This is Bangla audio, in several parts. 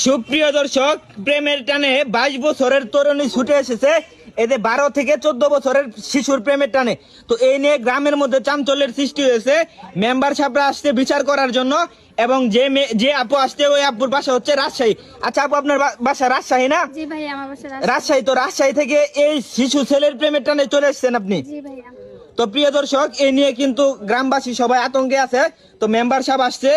সুপ্রিয় দর্শক, প্রেমের টানে 22 বছরের তরুণী ছুটে এসেছে এদের 12 থেকে 14 বছরের শিশুর প্রেমের টানে। তো এই নিয়ে গ্রামের মধ্যে চাঞ্চল্যের সৃষ্টি হয়েছে। মেম্বার সাহেবরা আসছে বিচার করার জন্য, এবং যে আপু আসছে ওই আপুর বাসা হচ্ছে রাজশাহী। আচ্ছা আপু, আপনার বাসা রাজশাহী না? জি ভাই, আমার বাসা রাজশাহী। তো রাজশাহী থেকে এই শিশু ছেলের প্রেমের টানে চলে এসেছেন আপনি। জি ভাই। তো প্রিয় দর্শক, এই নিয়ে কিন্তু গ্রামবাসী সবাই আতঙ্কে আছে। তো মেম্বার সাহেব আসছে,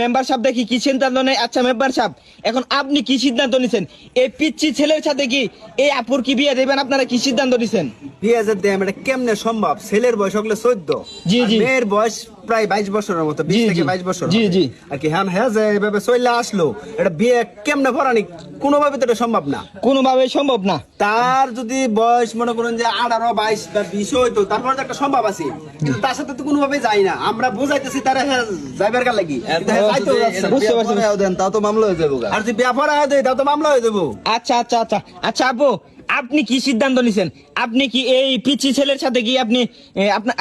মেম্বার সাহেব দেখি কি সিদ্ধান্ত নেয়। আচ্ছা মেম্বার সাহেব, এখন আপনি কি সিদ্ধান্ত নিছেন? এই পিচ্চি ছেলের সাথে কি এই আপুর কি বিয়ে দেবেন? আপনারা কি সিদ্ধান্ত নিছেন? বিয়ে যে দেয় এটা কেমনে সম্ভব? ছেলের বয়স হলো 14, জি, জি। মেয়ের বয়স প্রায় 22 বছরের মতো, 20 থেকে 22 বছর। জি, জি। আর কি হ্যাঁ হ্যাঁ যে এভাবে চলে আসলো, এটা বিয়ে কেমনে পড়ানি? কোনোভাবে তো এটা সম্ভব না, কোনোভাবে সম্ভব না। তার যদি বয়স মনে করেন যে 18, 22 বা 20 হইতো, তারপরে তো একটা সম্ভব আছে, কিন্তু তার সাথে তো কোনোভাবে যাই না। আমরা বুঝাইতেছি তারা হ্যাঁ যাইবার কার লাগি, কিন্তু হ্যাঁ যাইতেও যাচ্ছে না। বুঝতে পারছি। তাও তো মামলা হয়ে যাবো, আর যদি ব্যাপার আয় দেয় তাও তো মামলা হয়ে যাবো। আচ্ছা আচ্ছা আচ্ছা আচ্ছা আপু, আপনি কি সিদ্ধান্ত নিছেন? আপনি কি এই পিচ্চি ছেলের সাথে কি আপনি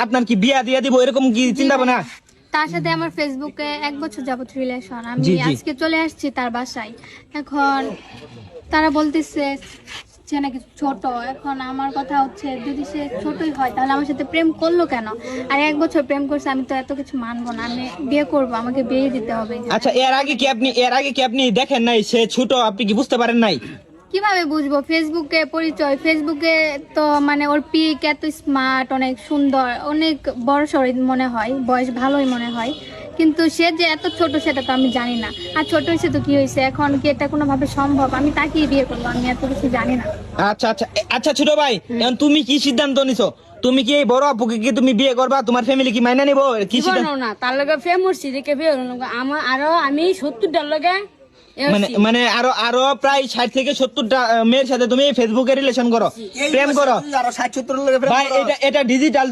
আপনার কি বিয়া দিয়া দিব এরকম কি চিন্তা ভাবনা? তার সাথে আমার ফেসবুকে 1 বছর যাবত রিলেশন। আমি জি, জি। আজকে চলে আসছি তার বাসায়। এখন তারা বলতেছে সে নাকি ছোট। এখন আমার কথা হচ্ছে, যদি সে ছোটই হয় তাহলে আমার সাথে প্রেম করলো কেন? আর 1 বছর প্রেম করছে, আমি তো এত কিছু মানবো না। আমি বিয়ে করব, আমাকে বিয়ে দিতে হবে। আচ্ছা, এর আগে কি আপনি দেখেন নাই সে ছোট? আপনি কি বুঝতে পারেন নাই? কিভাবে বুঝবো? ফেসবুকে পরিচয়, ফেসবুকে তো মানে ওর পিক এত স্মার্ট, অনেক সুন্দর, অনেক বড় সড় মনে হয়, বয়স ভালোই মনে হয়, কিন্তু সে যে এত ছোট সেটা তো আমি জানি না। আর ছোট হয়েছে তো কি হয়েছে, এখন কি এটা কোনোভাবে সম্ভব? আমি তাকেই বিয়ে করবো, আমি এত কিছু জানি না। আচ্ছা আচ্ছা আচ্ছা ছোট ভাই, এখন তুমি কি সিদ্ধান্ত নিছো? তুমি কি এই বড় আপুকে কি তুমি বিয়ে করবা? তোমার ফ্যামিলি কি মাইনা নিবো? কি সিদ্ধান্ত? না তার লগে প্রেম করছি দেখে বিয়ে হলো না। আমার আরো আমি 70টার লগে মানে আরো প্রায় 60 থেকে 70টা মেয়ের সাথে তুমি ফেসবুকে রিলেশন করো, প্রেম করো। আরো 60-70 লোকের প্রেম ভাই করো। এটা ডিজিটাল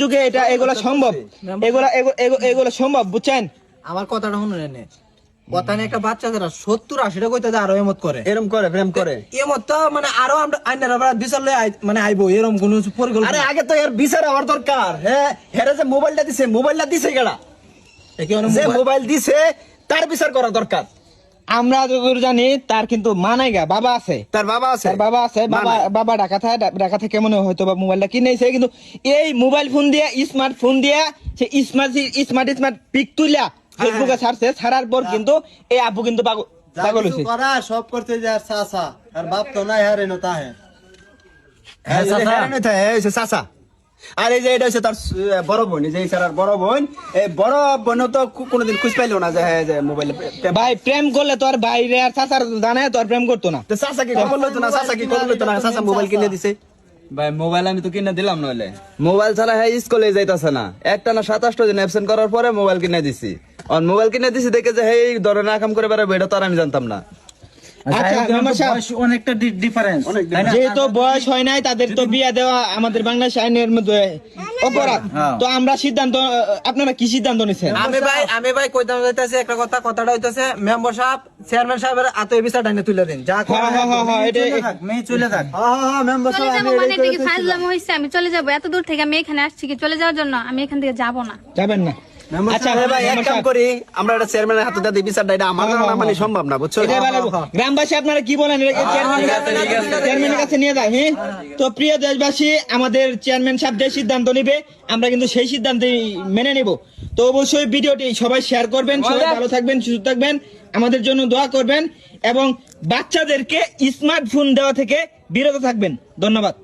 যুগে এগুলো সম্ভব, এগুলো সম্ভব, বুঝছেন? আমার কথাটা শুনুন এনে। কথা নিয়ে একটা বাচ্চা যারা 70-80টা কইতে আরো এমত করে, এরম করে প্রেম করে। এমত তো মানে আরো আমরা আইনারা বিচার লয়ে মানে আইবো, এরকম কোন আরে পরিকল্পনা। আগে তো এর বিচার হওয়ার দরকার। হ্যাঁ হেরে যে মোবাইলটা দিছে গেলা, যে মোবাইল দিছে তার বিচার করা দরকার। আমরা যতদূর জানি তার কিন্তু মানাইগা বাবা আছে, তার বাবা আছে, বাবা ঢাকা থেকে মনে হয়তো বা মোবাইলটা কিনেছে, কিন্তু এই মোবাইল ফোন দিয়ে, স্মার্টফোন দিয়ে সে স্মার্ট পিক তুইলা ফেসবুকে ছাড়ছে। ছাড়ার পর কিন্তু এই আপু কিন্তু পাগল হয়েছে। করা সব করতে যায় চাচা, আর বাপ তো নাই হারে নতা হে। চাচা, আর এই যে এটা হচ্ছে তার বড় বোন, এই যে স্যার বড় বোন। এই বড় বোন তো কোনোদিন খুঁজ পাইলো না যে হ্যাঁ যে মোবাইলে ভাই প্রেম করলে তো আর বাইরে আর চাচার জানায় তো আর প্রেম করতো না। তো চাচা কি খবর লইতো না? চাচা মোবাইল কিনে দিছে। ভাই মোবাইল আমি তো কিনে দিলাম, নইলে মোবাইল ছাড়া হ্যাঁ স্কুলে যাইতাছে না। একটা না 27টা দিন অ্যাবসেন্ট করার পরে মোবাইল কিনে দিছি। আর মোবাইল কিনে দিছি দেখে যে এই ধরনের কাম করে বেড়াবে, এটা তো আর আমি জানতাম না। আচ্ছা মেম্বার সাহেব, অনেকটা ডিফারেন্স। যেহেতু বয়স হয় নাই তাদের তো বিয়া দেওয়া আমাদের বাংলাদেশ আইনের মধ্যে অপরাধ। তো আমরা সিদ্ধান্ত, আপনারা কি সিদ্ধান্ত নিছেন? আমি ভাই কইতে যাইতাছি একটা কথাটা হইতাছে, মেম্বার সাহেব চেয়ারম্যান সাহেবের এত বিচারটা এনে তুলে দিন। যা করে মেয়ে চলে থাক। হ্যাঁ মেম্বার চলে সাহেব, যাবো মানে এটা কি ফাজলামো হইছে? আমি চলে যাবো এত দূর থেকে? আমি এখানে আসছি কি চলে যাওয়ার জন্য? আমি এখান থেকে যাবো না। যাবেন না? আচ্ছা ভাই এক কাম করি, আমরা একটা চেয়ারম্যানের হাতে দিয়ে বিচারটা, এটা আমাদের না মানে সম্ভব না, বুঝছো? গ্রামবাসী আপনারা কি বলেন? চেয়ারম্যানের কাছে নিয়ে যায়। হ্যাঁ, তো প্রিয় দেশবাসী, আমাদের চেয়ারম্যান সাহেব যে সিদ্ধান্ত নিবে আমরা কিন্তু সেই সিদ্ধান্তই মেনে নিব। তো অবশ্যই ভিডিওটি সবাই শেয়ার করবেন, সবাই ভালো থাকবেন, সুস্থ থাকবেন, আমাদের জন্য দোয়া করবেন, এবং বাচ্চাদেরকে স্মার্টফোন দেওয়া থেকে বিরত থাকবেন। ধন্যবাদ।